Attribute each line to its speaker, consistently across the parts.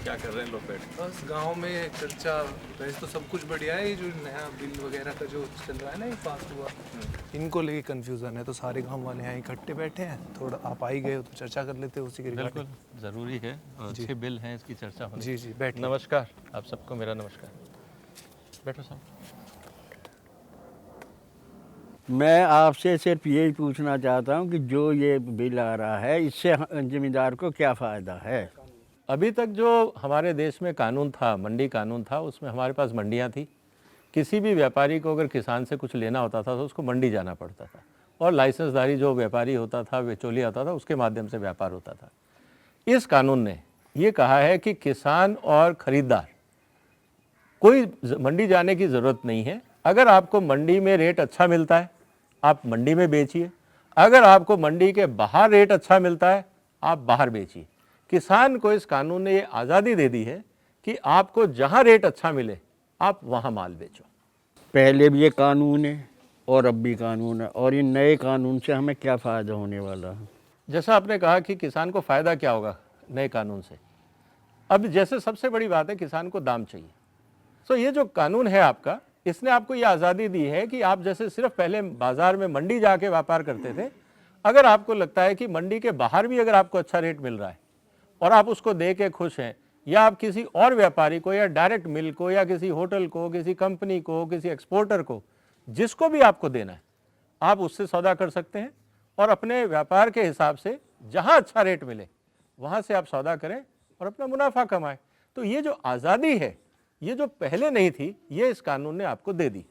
Speaker 1: क्या कर रहे हैं लोग बैठ के?
Speaker 2: बस गांव में चर्चा। वैसे तो सब कुछ बढ़िया है, ये जो नया बिल वगैरह का जो चल रहा है ना, ये पास हुआ, इनको लेके कंफ्यूजन है। तो सारे गांव वाले यहाँ इकट्ठे बैठे हैं, थोड़ा आप आ ही गए हो तो चर्चा कर लेते हैं उसी के
Speaker 1: बिल्कुल
Speaker 2: रिगार्डिंग।
Speaker 1: ज़रूरी है और
Speaker 2: जी
Speaker 1: अच्छे बिल हैं, इसकी चर्चा होनी।
Speaker 2: जी जी, बैठ
Speaker 1: नमस्कार, आप सबको मेरा नमस्कार। बैठो साहब।
Speaker 3: मैं आपसे सिर्फ यही पूछना चाहता हूं कि जो ये बिल आ रहा है इससे जमींदार को क्या फ़ायदा है।
Speaker 1: अभी तक जो हमारे देश में कानून था, मंडी कानून था, उसमें हमारे पास मंडियाँ थी। किसी भी व्यापारी को अगर किसान से कुछ लेना होता था तो उसको मंडी जाना पड़ता था, और लाइसेंसधारी जो व्यापारी होता था, बिचौलिया होता था, उसके माध्यम से व्यापार होता था। इस कानून ने ये कहा है कि किसान और खरीदार कोई मंडी जाने की ज़रूरत नहीं है। अगर आपको मंडी में रेट अच्छा मिलता है, आप मंडी में बेचिए। अगर आपको मंडी के बाहर रेट अच्छा मिलता है, आप बाहर बेचिए। किसान को इस कानून ने ये आज़ादी दे दी है कि आपको जहाँ रेट अच्छा मिले, आप वहाँ माल बेचो।
Speaker 3: पहले भी ये कानून है और अब भी कानून है, और इन नए कानून से हमें क्या फ़ायदा होने वाला है।
Speaker 1: जैसा आपने कहा कि किसान को फ़ायदा क्या होगा नए कानून से, अब जैसे सबसे बड़ी बात है, किसान को दाम चाहिए। तो ये जो कानून है आपका, इसने आपको ये आज़ादी दी है कि आप जैसे सिर्फ पहले बाजार में मंडी जाके व्यापार करते थे, अगर आपको लगता है कि मंडी के बाहर भी अगर आपको अच्छा रेट मिल रहा है और आप उसको दे के खुश हैं, या आप किसी और व्यापारी को या डायरेक्ट मिल को या किसी होटल को, किसी कंपनी को, किसी एक्सपोर्टर को, जिसको भी आपको देना है, आप उससे सौदा कर सकते हैं और अपने व्यापार के हिसाब से जहां अच्छा रेट मिले वहां से आप सौदा करें और अपना मुनाफा कमाएं। तो ये जो आज़ादी है, ये जो पहले नहीं थी, ये इस कानून ने आपको दे दी।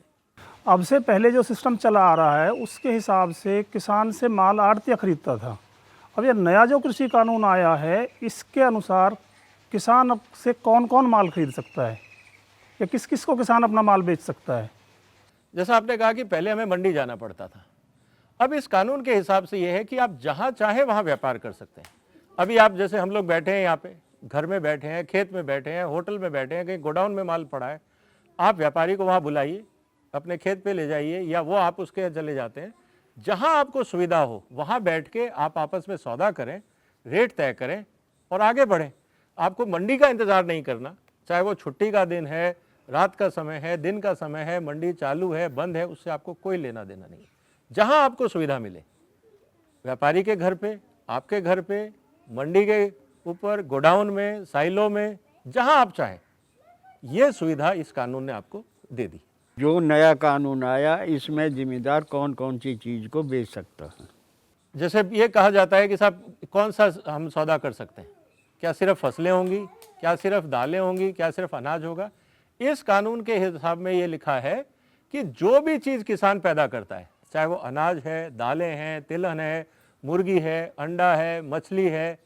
Speaker 4: अब से पहले जो सिस्टम चला आ रहा है उसके हिसाब से किसान से माल आढ़तिया खरीदता था। अब ये नया जो कृषि कानून आया है, इसके अनुसार किसान अब से कौन कौन माल खरीद सकता है, या किस किस को किसान अपना माल बेच सकता है।
Speaker 1: जैसा आपने कहा कि पहले हमें मंडी जाना पड़ता था, अब इस कानून के हिसाब से ये है कि आप जहाँ चाहे वहाँ व्यापार कर सकते हैं। अभी आप जैसे हम लोग बैठे हैं यहाँ पे, घर में बैठे हैं, खेत में बैठे हैं, होटल में बैठे हैं, कहीं गोडाउन में माल पड़ा है, आप व्यापारी को वहाँ बुलाइए, अपने खेत पे ले जाइए, या वो आप उसके चले जाते हैं। जहाँ आपको सुविधा हो वहाँ बैठ के आप आपस में सौदा करें, रेट तय करें और आगे बढ़ें। आपको मंडी का इंतज़ार नहीं करना, चाहे वो छुट्टी का दिन है, रात का समय है, दिन का समय है, मंडी चालू है, बंद है, उससे आपको कोई लेना देना नहीं। जहाँ आपको सुविधा मिले, व्यापारी के घर पे, आपके घर पे, मंडी के ऊपर, गोडाउन में, साइलों में, जहाँ आप चाहें, ये सुविधा इस कानून ने आपको दे दी।
Speaker 3: जो नया कानून आया इसमें जिम्मेदार कौन कौन सी चीज़ को बेच सकता है।
Speaker 1: जैसे ये कहा जाता है कि साहब कौन सा हम सौदा कर सकते हैं, क्या सिर्फ फसलें होंगी, क्या सिर्फ दालें होंगी, क्या सिर्फ अनाज होगा। इस कानून के हिसाब में ये लिखा है कि जो भी चीज़ किसान पैदा करता है, चाहे वो अनाज है, दालें हैं, तिलहन है, मुर्गी है, अंडा है, मछली है,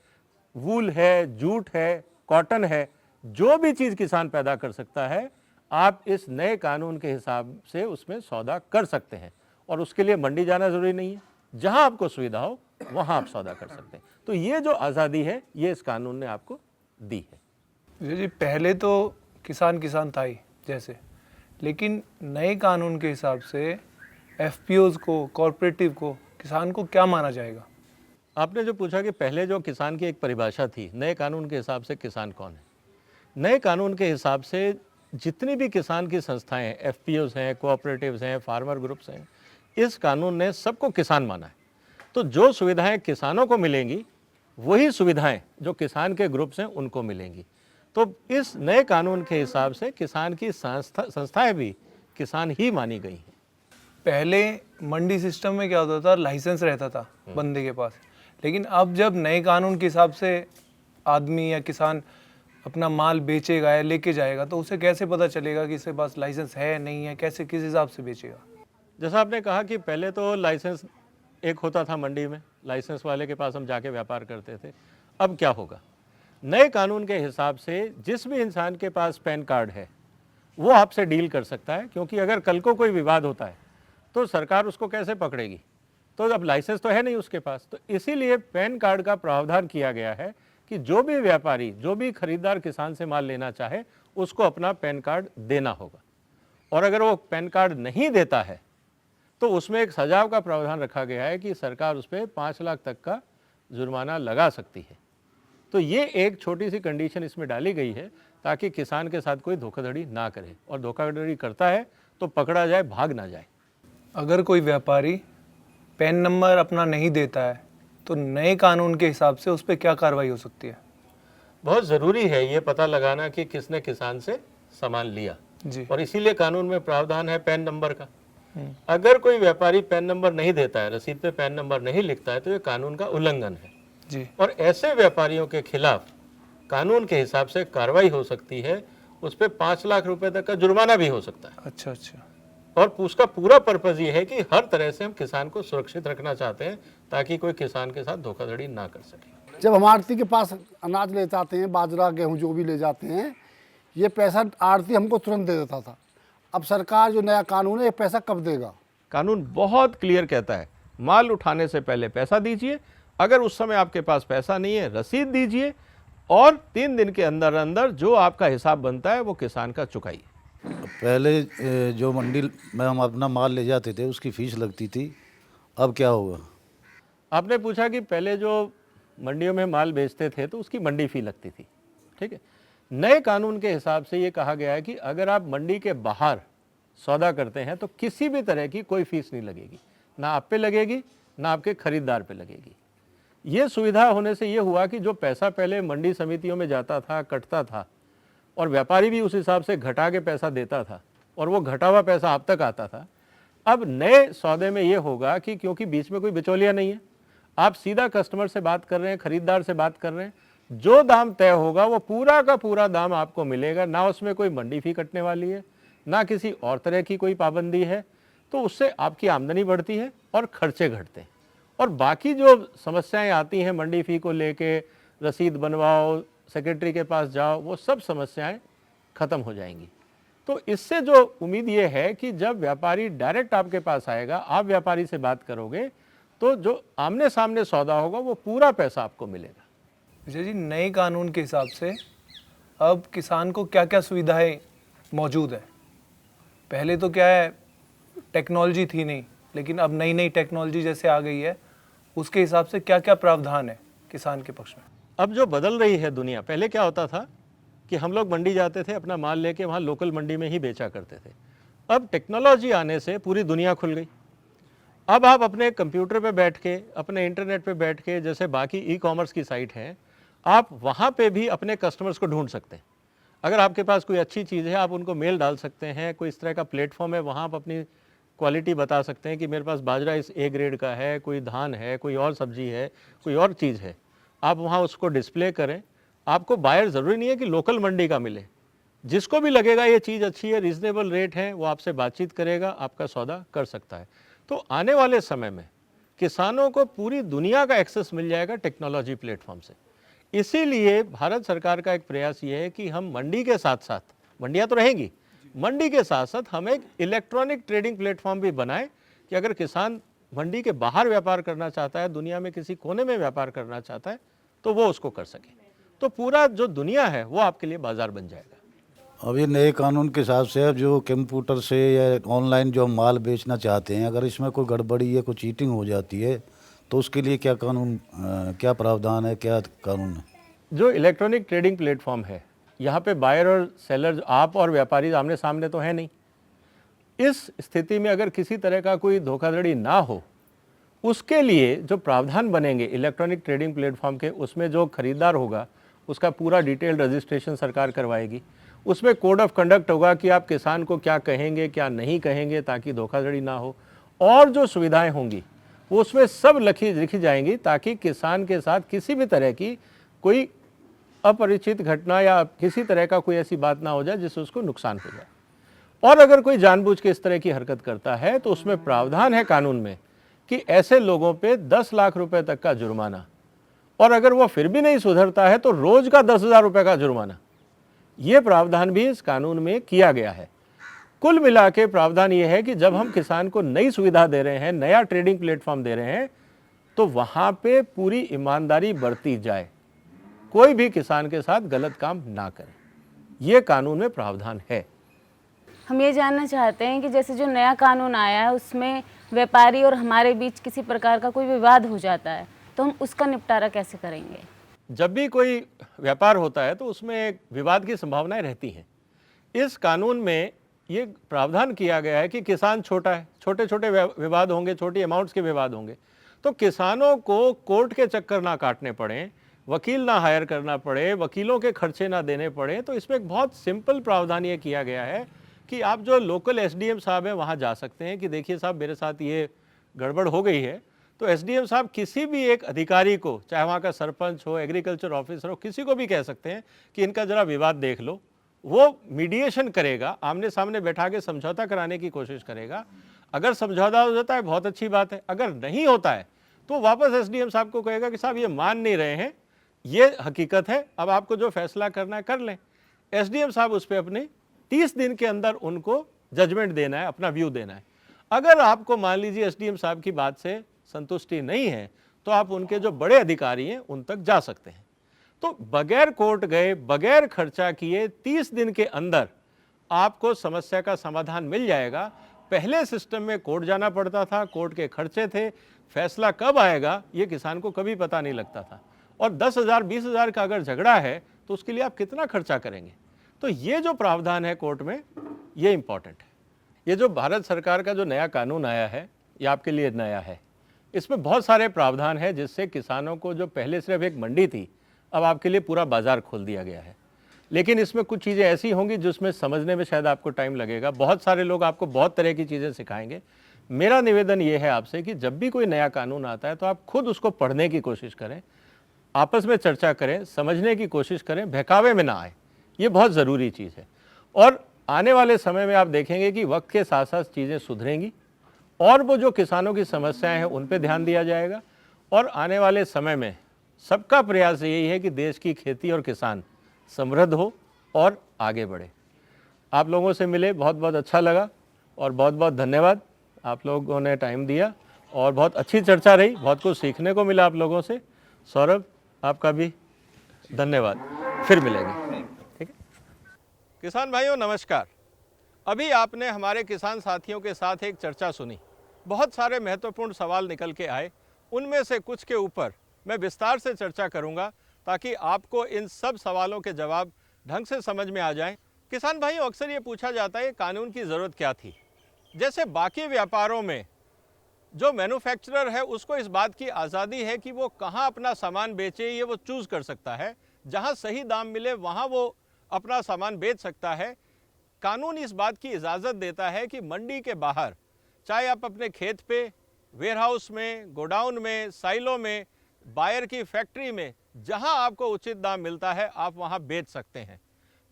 Speaker 1: वूल है, जूट है, कॉटन है, जो भी चीज़ किसान पैदा कर सकता है, आप इस नए कानून के हिसाब से उसमें सौदा कर सकते हैं, और उसके लिए मंडी जाना ज़रूरी नहीं है। जहां आपको सुविधा हो वहां आप सौदा कर सकते हैं। तो ये जो आज़ादी है, ये इस कानून ने आपको दी है।
Speaker 2: जी जी, पहले तो किसान किसान था ही जैसे, लेकिन नए कानून के हिसाब से एफपीओज को, कॉरपोरेटिव को, किसान को क्या माना जाएगा।
Speaker 1: आपने जो पूछा कि पहले जो किसान की एक परिभाषा थी, नए कानून के हिसाब से किसान कौन है। नए कानून के हिसाब से जितनी भी किसान की संस्थाएं हैं, एफपीओज हैं, कोऑपरेटिव्स हैं, फार्मर ग्रुप्स हैं, इस कानून ने सबको किसान माना है। तो जो सुविधाएं किसानों को मिलेंगी, वही सुविधाएं जो किसान के ग्रुप्स हैं उनको मिलेंगी। तो इस नए कानून के हिसाब से किसान की संस्थाएं भी किसान ही मानी गई हैं।
Speaker 2: पहले मंडी सिस्टम में क्या होता था, लाइसेंस रहता था बंदे के पास, लेकिन अब जब नए कानून के हिसाब से आदमी या किसान अपना माल बेचेगा या लेके जाएगा, तो उसे कैसे पता चलेगा कि इसके पास लाइसेंस है नहीं है, कैसे किस हिसाब से बेचेगा।
Speaker 1: जैसा आपने कहा कि पहले तो लाइसेंस एक होता था मंडी में, लाइसेंस वाले के पास हम जाके व्यापार करते थे। अब क्या होगा, नए कानून के हिसाब से जिस भी इंसान के पास पैन कार्ड है वो आपसे डील कर सकता है, क्योंकि अगर कल को कोई विवाद होता है तो सरकार उसको कैसे पकड़ेगी। तो अब लाइसेंस तो है नहीं उसके पास, तो इसीलिए पैन कार्ड का प्रावधान किया गया है कि जो भी व्यापारी, जो भी खरीदार किसान से माल लेना चाहे, उसको अपना पैन कार्ड देना होगा। और अगर वो पैन कार्ड नहीं देता है तो उसमें एक सजाव का प्रावधान रखा गया है कि सरकार उस पर 5 लाख तक का जुर्माना लगा सकती है। तो ये एक छोटी सी कंडीशन इसमें डाली गई है ताकि किसान के साथ कोई धोखाधड़ी ना करे, और धोखाधड़ी करता है तो पकड़ा जाए, भाग ना जाए।
Speaker 2: अगर कोई व्यापारी पैन नंबर अपना नहीं देता है तो नए कानून के हिसाब से उस पर क्या कार्रवाई हो सकती है?
Speaker 1: बहुत ज़रूरी है ये पता लगाना कि किसने किसान से सामान लिया,
Speaker 2: जी।
Speaker 1: और इसीलिए कानून में प्रावधान है पैन नंबर का। अगर कोई व्यापारी पैन नंबर नहीं देता है, रसीद पे पैन नंबर नहीं लिखता है, तो ये कानून का उल्लंघन है
Speaker 2: जी।
Speaker 1: और ऐसे व्यापारियों के खिलाफ कानून के हिसाब से कार्रवाई हो सकती है, उस पर 5 लाख रुपए तक का जुर्माना भी हो सकता है।
Speaker 2: अच्छा अच्छा।
Speaker 1: और उसका पूरा पर्पज ये है कि हर तरह से हम किसान को सुरक्षित रखना चाहते हैं ताकि कोई किसान के साथ धोखाधड़ी ना कर सके।
Speaker 5: जब हम आड़ती के पास अनाज ले जाते हैं, बाजरा गेहूं जो भी ले जाते हैं, ये पैसा आड़ती हमको तुरंत दे देता था। अब सरकार जो नया कानून है, ये पैसा कब देगा?
Speaker 1: कानून बहुत क्लियर कहता है, माल उठाने से पहले पैसा दीजिए, अगर उस समय आपके पास पैसा नहीं है रसीद दीजिए, और 3 दिन के अंदर अंदर जो आपका हिसाब बनता है वो किसान का चुकाइए।
Speaker 6: पहले जो मंडी में हम अपना माल ले जाते थे उसकी फीस लगती थी, अब क्या होगा?
Speaker 1: आपने पूछा कि पहले जो मंडियों में माल बेचते थे तो उसकी मंडी फी लगती थी, ठीक है। नए कानून के हिसाब से ये कहा गया है कि अगर आप मंडी के बाहर सौदा करते हैं तो किसी भी तरह की कोई फीस नहीं लगेगी, ना आप पे लगेगी ना आपके खरीदार पे लगेगी। ये सुविधा होने से ये हुआ कि जो पैसा पहले मंडी समितियों में जाता था, कटता था, और व्यापारी भी उस हिसाब से घटा के पैसा देता था और वो घटा हुआ पैसा आप तक आता था, अब नए सौदे में ये होगा कि क्योंकि बीच में कोई बिचौलिया नहीं है, आप सीधा कस्टमर से बात कर रहे हैं, खरीदार से बात कर रहे हैं, जो दाम तय होगा वो पूरा का पूरा दाम आपको मिलेगा, ना उसमें कोई मंडी फी कटने वाली है, ना किसी और तरह की कोई पाबंदी है। तो उससे आपकी आमदनी बढ़ती है और खर्चे घटते हैं, और बाकी जो समस्याएं आती हैं मंडी फी को लेके, रसीद बनवाओ, सेक्रेटरी के पास जाओ, वो सब समस्याएं खत्म हो जाएंगी। तो इससे जो उम्मीद ये है कि जब व्यापारी डायरेक्ट आपके पास आएगा, आप व्यापारी से बात करोगे, तो जो आमने सामने सौदा होगा वो पूरा पैसा आपको मिलेगा।
Speaker 2: विजय जी, नए कानून के हिसाब से अब किसान को क्या क्या सुविधाएं मौजूद है? पहले तो क्या है, टेक्नोलॉजी थी नहीं, लेकिन अब नई नई टेक्नोलॉजी जैसे आ गई है, उसके हिसाब से क्या क्या प्रावधान है किसान के पक्ष में?
Speaker 1: अब जो बदल रही है दुनिया, पहले क्या होता था कि हम लोग मंडी जाते थे, अपना माल लेके वहाँ लोकल मंडी में ही बेचा करते थे। अब टेक्नोलॉजी आने से पूरी दुनिया खुल गई। अब आप अपने कंप्यूटर पे बैठ के, अपने इंटरनेट पे बैठ के, जैसे बाकी ई-कॉमर्स की साइट हैं, आप वहाँ पे भी अपने कस्टमर्स को ढूंढ सकते हैं। अगर आपके पास कोई अच्छी चीज़ है, आप उनको मेल डाल सकते हैं, कोई इस तरह का प्लेटफॉर्म है, वहाँ आप अपनी क्वालिटी बता सकते हैं कि मेरे पास बाजरा इस ए ग्रेड का है, कोई धान है, कोई और सब्जी है, कोई और चीज़ है, आप वहाँ उसको डिस्प्ले करें। आपको बायर ज़रूरी नहीं है कि लोकल मंडी का मिले, जिसको भी लगेगा ये चीज़ अच्छी है, रीज़नेबल रेट है, वो आपसे बातचीत करेगा, आपका सौदा कर सकता है। तो आने वाले समय में किसानों को पूरी दुनिया का एक्सेस मिल जाएगा टेक्नोलॉजी प्लेटफॉर्म से। इसीलिए भारत सरकार का एक प्रयास ये है कि हम मंडी के साथ साथ, मंडियाँ तो रहेंगी, मंडी के साथ साथ हम एक इलेक्ट्रॉनिक ट्रेडिंग प्लेटफॉर्म भी बनाएं कि अगर किसान मंडी के बाहर व्यापार करना चाहता है, दुनिया में किसी कोने में व्यापार करना चाहता है, तो वो उसको कर सके। तो पूरा जो दुनिया है वो आपके लिए बाजार बन जाएगा।
Speaker 6: अब ये नए कानून के हिसाब से अब जो कंप्यूटर से या ऑनलाइन जो हम माल बेचना चाहते हैं, अगर इसमें कोई गड़बड़ी या कोई चीटिंग हो जाती है तो उसके लिए क्या कानून, क्या प्रावधान है, क्या कानून है?
Speaker 1: जो इलेक्ट्रॉनिक ट्रेडिंग प्लेटफॉर्म है, यहाँ पे बायर और सेलर, आप और व्यापारी आमने सामने तो है नहीं। इस स्थिति में अगर किसी तरह का कोई धोखाधड़ी ना हो, उसके लिए जो प्रावधान बनेंगे इलेक्ट्रॉनिक ट्रेडिंग प्लेटफॉर्म के, उसमें जो खरीदार होगा उसका पूरा डिटेल्ड रजिस्ट्रेशन सरकार करवाएगी। उसमें कोड ऑफ कंडक्ट होगा कि आप किसान को क्या कहेंगे, क्या नहीं कहेंगे, ताकि धोखाधड़ी ना हो। और जो सुविधाएं होंगी वो उसमें सब लिखी जाएंगी, ताकि किसान के साथ किसी भी तरह की कोई अपरिचित घटना या किसी तरह का कोई ऐसी बात ना हो जाए जिससे उसको नुकसान हो जाए। और अगर कोई जानबूझ के इस तरह की हरकत करता है तो उसमें प्रावधान है कानून में कि ऐसे लोगों पे 10 लाख रुपए तक का जुर्माना, और अगर वो फिर भी नहीं सुधरता है तो रोज का 10,000 रुपए का जुर्माना। ये प्रावधान भी इस कानून में किया गया है। कुल मिला के प्रावधान ये है कि जब हम किसान को नई सुविधा दे रहे हैं, नया ट्रेडिंग प्लेटफॉर्म दे रहे हैं, तो वहाँ पे पूरी ईमानदारी बरती जाए, कोई भी किसान के साथ गलत काम ना करे। ये कानून में प्रावधान है।
Speaker 7: हम ये जानना चाहते हैं कि जैसे जो नया कानून आया है उसमें व्यापारी और हमारे बीच किसी प्रकार का कोई विवाद हो जाता है तो हम उसका निपटारा कैसे करेंगे?
Speaker 1: जब भी कोई व्यापार होता है तो उसमें एक विवाद की संभावनाएं रहती हैं। इस कानून में ये प्रावधान किया गया है कि किसान छोटा है, छोटे छोटे विवाद होंगे, छोटी अमाउंट्स के विवाद होंगे, तो किसानों को कोर्ट के चक्कर ना काटने पड़े, वकील ना हायर करना पड़े, वकीलों के खर्चे ना देने पड़े। तो इसमें एक बहुत सिंपल प्रावधान ये किया गया है कि आप जो लोकल एसडीएम साहब हैं वहाँ जा सकते हैं कि देखिए साहब मेरे साथ ये गड़बड़ हो गई है। तो एसडीएम साहब किसी भी एक अधिकारी को, चाहे वहाँ का सरपंच हो, एग्रीकल्चर ऑफिसर हो, किसी को भी कह सकते हैं कि इनका ज़रा विवाद देख लो। वो मीडिएशन करेगा, आमने सामने बैठा के समझौता कराने की कोशिश करेगा। अगर समझौता हो जाता है बहुत अच्छी बात है, अगर नहीं होता है तो वापस एसडीएम साहब को कहेगा कि साहब ये मान नहीं रहे हैं, ये हकीकत है, अब आपको जो फैसला करना है कर लें। एसडीएम साहब उस पर अपने 30 दिन के अंदर उनको जजमेंट देना है, अपना व्यू देना है। अगर आपको मान लीजिए एसडीएम साहब की बात से संतुष्टि नहीं है तो आप उनके जो बड़े अधिकारी हैं उन तक जा सकते हैं। तो बगैर कोर्ट गए, बगैर खर्चा किए 30 दिन के अंदर आपको समस्या का समाधान मिल जाएगा। पहले सिस्टम में कोर्ट जाना पड़ता था, कोर्ट के खर्चे थे, फैसला कब आएगा ये किसान को कभी पता नहीं लगता था। और 10,000 20,000 का अगर झगड़ा है तो उसके लिए आप कितना खर्चा करेंगे। तो ये जो प्रावधान है कोर्ट में, ये इम्पॉर्टेंट है। ये जो भारत सरकार का जो नया कानून आया है ये आपके लिए नया है। इसमें बहुत सारे प्रावधान हैं जिससे किसानों को जो पहले सिर्फ एक मंडी थी, अब आपके लिए पूरा बाजार खोल दिया गया है। लेकिन इसमें कुछ चीज़ें ऐसी होंगी जिसमें समझने में शायद आपको टाइम लगेगा। बहुत सारे लोग आपको बहुत तरह की चीज़ें सिखाएंगे। मेरा निवेदन ये है आपसे कि जब भी कोई नया कानून आता है तो आप खुद उसको पढ़ने की कोशिश करें, आपस में चर्चा करें, समझने की कोशिश करें, बहकावे में ना आए। ये बहुत ज़रूरी चीज़ है। और आने वाले समय में आप देखेंगे कि वक्त के साथ साथ चीज़ें सुधरेंगी और वो जो किसानों की समस्याएं हैं उन पे ध्यान दिया जाएगा। और आने वाले समय में सबका प्रयास यही है कि देश की खेती और किसान समृद्ध हो और आगे बढ़े। आप लोगों से मिले बहुत बहुत अच्छा लगा और बहुत बहुत धन्यवाद। आप लोगों ने टाइम दिया और बहुत अच्छी चर्चा रही, बहुत कुछ सीखने को मिला आप लोगों से। सौरभ, आपका भी धन्यवाद। फिर मिलेंगे, ठीक है। किसान भाइयों नमस्कार। अभी आपने हमारे किसान साथियों के साथ एक चर्चा सुनी। बहुत सारे महत्वपूर्ण सवाल निकल के आए। उनमें से कुछ के ऊपर मैं विस्तार से चर्चा करूंगा ताकि आपको इन सब सवालों के जवाब ढंग से समझ में आ जाएं। किसान भाइयों, अक्सर ये पूछा जाता है कानून की ज़रूरत क्या थी। जैसे बाकी व्यापारों में जो मैन्युफैक्चरर है उसको इस बात की आज़ादी है कि वो कहाँ अपना सामान बेचे, ये वो चूज़ कर सकता है। जहाँ सही दाम मिले वहाँ वो अपना सामान बेच सकता है। कानून इस बात की इजाज़त देता है कि मंडी के बाहर, चाहे आप अपने खेत पे, वेयरहाउस में, गोडाउन में, साइलों में, बायर की फैक्ट्री में, जहां आपको उचित दाम मिलता है आप वहां बेच सकते हैं।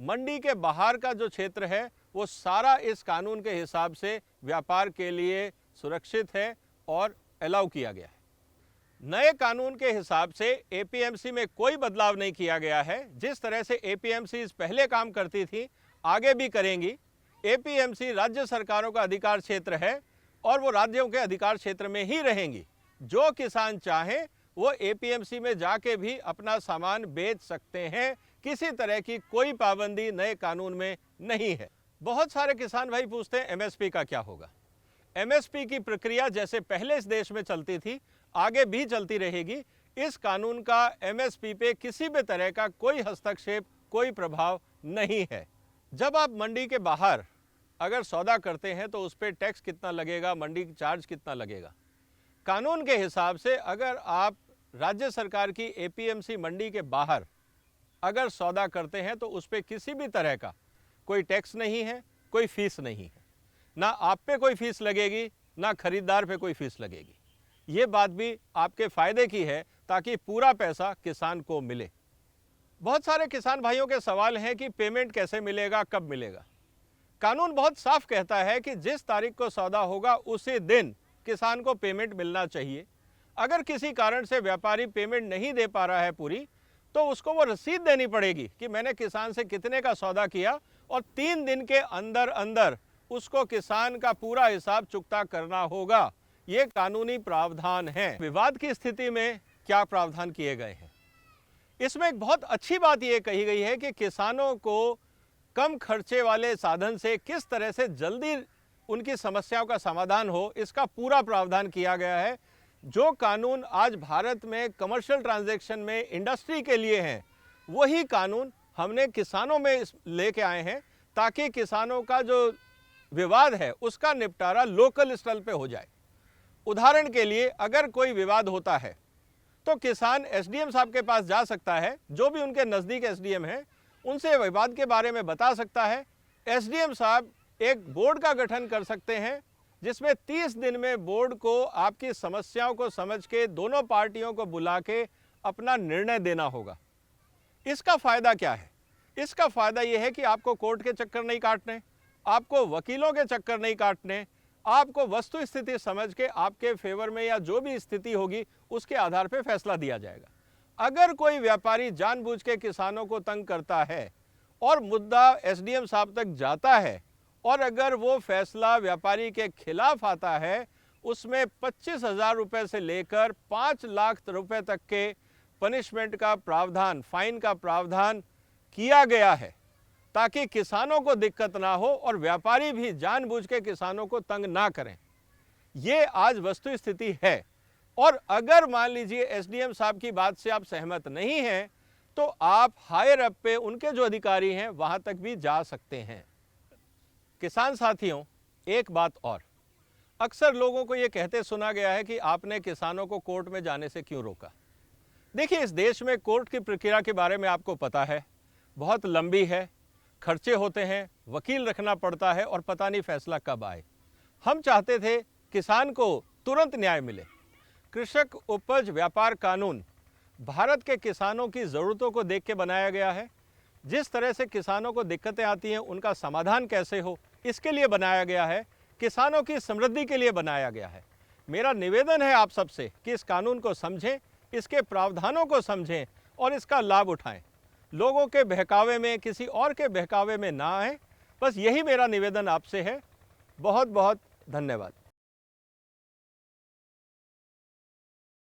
Speaker 1: मंडी के बाहर का जो क्षेत्र है वो सारा इस कानून के हिसाब से व्यापार के लिए सुरक्षित है और अलाउ किया गया है। नए कानून के हिसाब से एपीएमसी में कोई बदलाव नहीं किया गया है। जिस तरह से एपीएमसी पहले काम करती थी आगे भी करेंगी। एपीएमसी राज्य सरकारों का अधिकार क्षेत्र है और वो राज्यों के अधिकार क्षेत्र में ही रहेंगी। जो किसान चाहें वो एपीएमसी में जाके भी अपना सामान बेच सकते हैं। किसी तरह की कोई पाबंदी नए कानून में नहीं है। बहुत सारे किसान भाई पूछते हैं एमएसपी का क्या होगा। एमएसपी की प्रक्रिया जैसे पहले इस देश में चलती थी आगे भी चलती रहेगी। इस कानून का एमएसपी पे किसी भी तरह का कोई हस्तक्षेप, कोई प्रभाव नहीं है। जब आप मंडी के बाहर अगर सौदा करते हैं तो उस पर टैक्स कितना लगेगा, मंडी चार्ज कितना लगेगा। कानून के हिसाब से अगर आप राज्य सरकार की एपीएमसी मंडी के बाहर अगर सौदा करते हैं तो उस पर किसी भी तरह का कोई टैक्स नहीं है, कोई फीस नहीं है। ना आप पे कोई फीस लगेगी, ना खरीदार पे कोई फीस लगेगी। ये बात भी आपके फ़ायदे की है ताकि पूरा पैसा किसान को मिले। बहुत सारे किसान भाइयों के सवाल हैं कि पेमेंट कैसे मिलेगा, कब मिलेगा। कानून बहुत साफ कहता है कि जिस तारीख को सौदा होगा उसी दिन किसान को पेमेंट मिलना चाहिए। अगर किसी कारण से व्यापारी पेमेंट नहीं दे पा रहा है पूरी, तो उसको वो रसीद देनी पड़ेगी कि मैंने किसान से कितने का सौदा किया और 3 दिन के अंदर अंदर उसको किसान का पूरा हिसाब चुकता करना होगा। ये कानूनी प्रावधान है। विवाद की स्थिति में क्या प्रावधान किए गए हैं, इसमें एक बहुत अच्छी बात यह कही गई है कि किसानों को कम खर्चे वाले साधन से किस तरह से जल्दी उनकी समस्याओं का समाधान हो, इसका पूरा प्रावधान किया गया है। जो कानून आज भारत में कमर्शियल ट्रांजैक्शन में इंडस्ट्री के लिए हैं, वही कानून हमने किसानों में लेके आए हैं, ताकि किसानों का जो विवाद है उसका निपटारा लोकल स्तर पे हो जाए। उदाहरण के लिए, अगर कोई विवाद होता है तो किसान एसडीएम साहब के पास जा सकता है, जो भी उनके नज़दीक एसडीएम हैं, उनसे विवाद के बारे में बता सकता है। एसडीएम साहब एक बोर्ड का गठन कर सकते हैं, जिसमें 30 दिन में बोर्ड को आपकी समस्याओं को समझ के दोनों पार्टियों को बुला के अपना निर्णय देना होगा। इसका फ़ायदा क्या है? इसका फ़ायदा यह है कि आपको कोर्ट के चक्कर नहीं काटने, आपको वकीलों के चक्कर नहीं काटने, आपको वस्तु स्थिति समझ के आपके फेवर में या जो भी स्थिति होगी उसके आधार पर फैसला दिया जाएगा। अगर कोई व्यापारी जानबूझ के किसानों को तंग करता है और मुद्दा एसडीएम साहब तक जाता है, और अगर वो फैसला व्यापारी के खिलाफ आता है, उसमें 25,000 रुपये से लेकर 5 लाख रुपए तक के पनिशमेंट का प्रावधान, फाइन का प्रावधान किया गया है, ताकि किसानों को दिक्कत ना हो और व्यापारी भी जानबूझ के किसानों को तंग ना करें। ये आज वस्तु स्थिति है। और अगर मान लीजिए एसडीएम साहब की बात से आप सहमत नहीं हैं, तो आप हायर अप पे उनके जो अधिकारी हैं वहां तक भी जा सकते हैं। किसान साथियों, एक बात और, अक्सर लोगों को ये कहते सुना गया है कि आपने किसानों को कोर्ट में जाने से क्यों रोका। देखिए, इस देश में कोर्ट की प्रक्रिया के बारे में आपको पता है, बहुत लंबी है, खर्चे होते हैं, वकील रखना पड़ता है और पता नहीं फैसला कब आए। हम चाहते थे किसान को तुरंत न्याय मिले। कृषक उपज व्यापार कानून भारत के किसानों की ज़रूरतों को देख के बनाया गया है। जिस तरह से किसानों को दिक्कतें आती हैं, उनका समाधान कैसे हो, इसके लिए बनाया गया है। किसानों की समृद्धि के लिए बनाया गया है। मेरा निवेदन है आप सबसे कि इस कानून को समझें, इसके प्रावधानों को समझें और इसका लाभ उठाएं। लोगों के बहकावे में, किसी और के बहकावे में ना आए। बस यही मेरा निवेदन आपसे है। बहुत बहुत धन्यवाद।